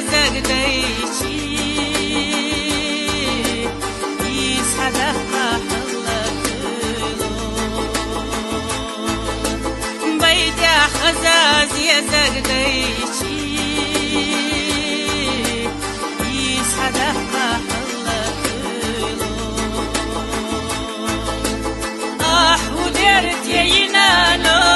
زرديشي يسعدك بيت يا خزاز يا زرديشي يسعدك ودرت ينالو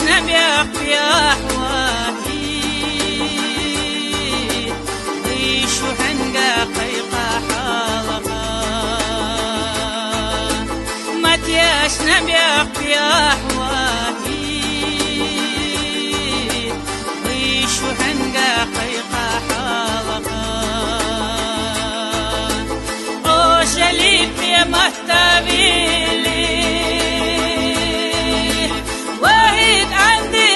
نبيق يا وحيد ضيشو هنقا قيقا حلقا متياش نبيق يا وحيد ضيشو هنقا قيقا حلقا وشليب يا مهتبيلي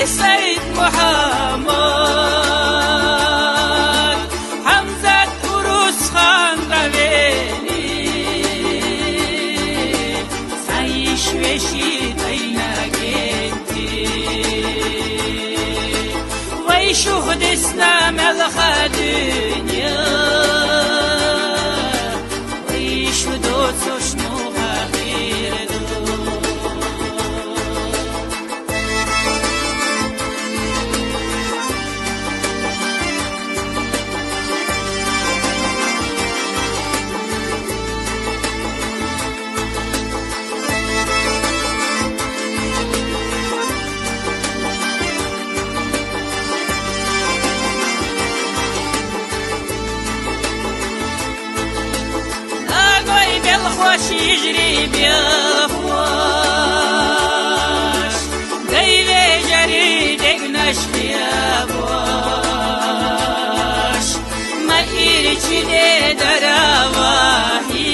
سيد محمد حمزة فروس خان غويلي سعيش وشي دينا جنتي ويشو خدسنا ملخ الدنيا ويشو دوتوش نوها غير الخواش يجري بيخواش دايلي جريدك نشفي أبواش ما إيرتي دي دراواهي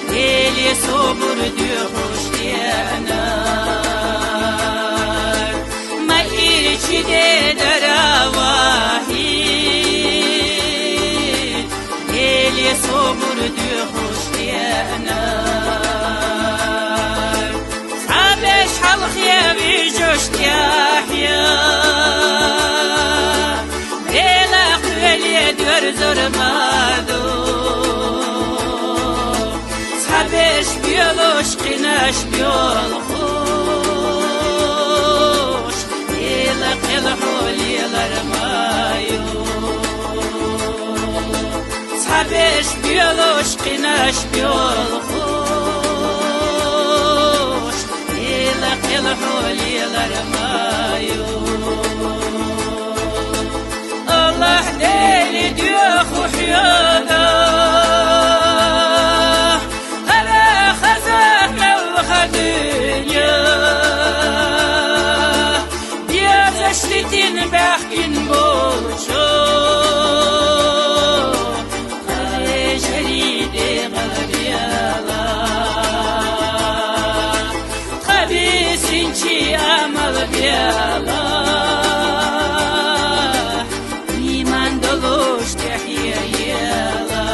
ديلي صبر ديوش ديانار ما إيرتي دي دراواهي صبر ديوش ديانار صعبش حلق يا بيجوش يحيا بيلا قبل يدور زور مادو صعبش بيولوش قناش بيولخوش بيلا قلحول يلرمايو صعبش بيولوش قناش بيولخوش إلا قلحول يلرمايو الله ديلي ديوخ وحيانا أنا خزاه ملخ الدنيا بيا زشتين بحكين بوشو أمل بيالا إيمان دلوش تحيا يالا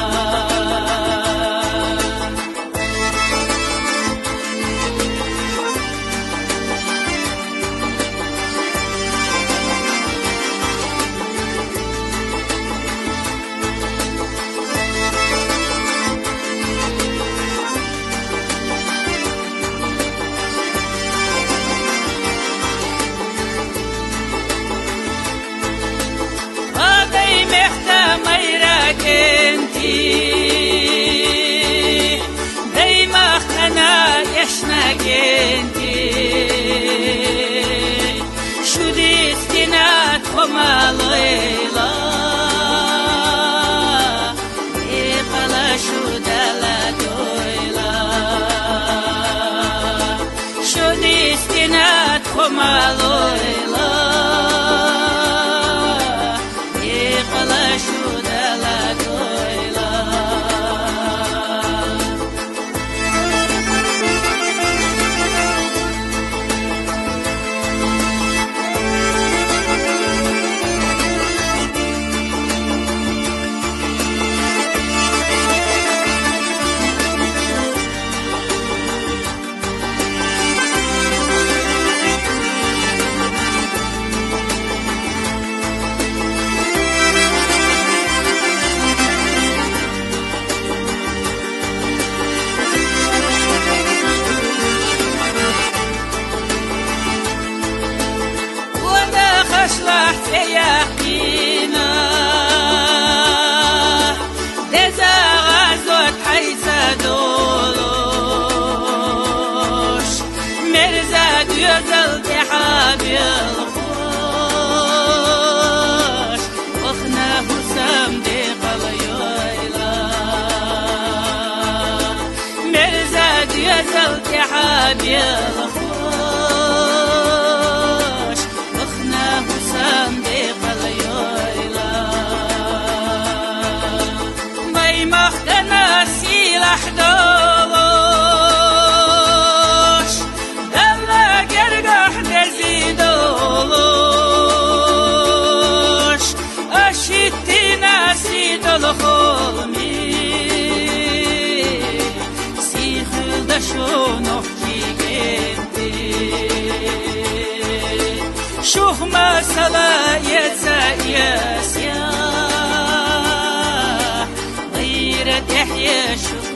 دايما انا يشنا جنتي شو دي استناد خماليلا إقلا شو دلا دويلا شو دي استناد خماليلا إقلا شو دلا دويلا شلحت يحكينا دزا غزوت حيث دولوش مرزا ديوزل تحاب الخوش وخنا حسام دي قليويلا مرزا ديوزل تحاب الخوش مختنا سلاح دولوش دلا جرجح دزيدولوش أشتنا سيدل خلمي سيخل دشونو جيجنتي شوخ مسألة يتسايس يحيى شو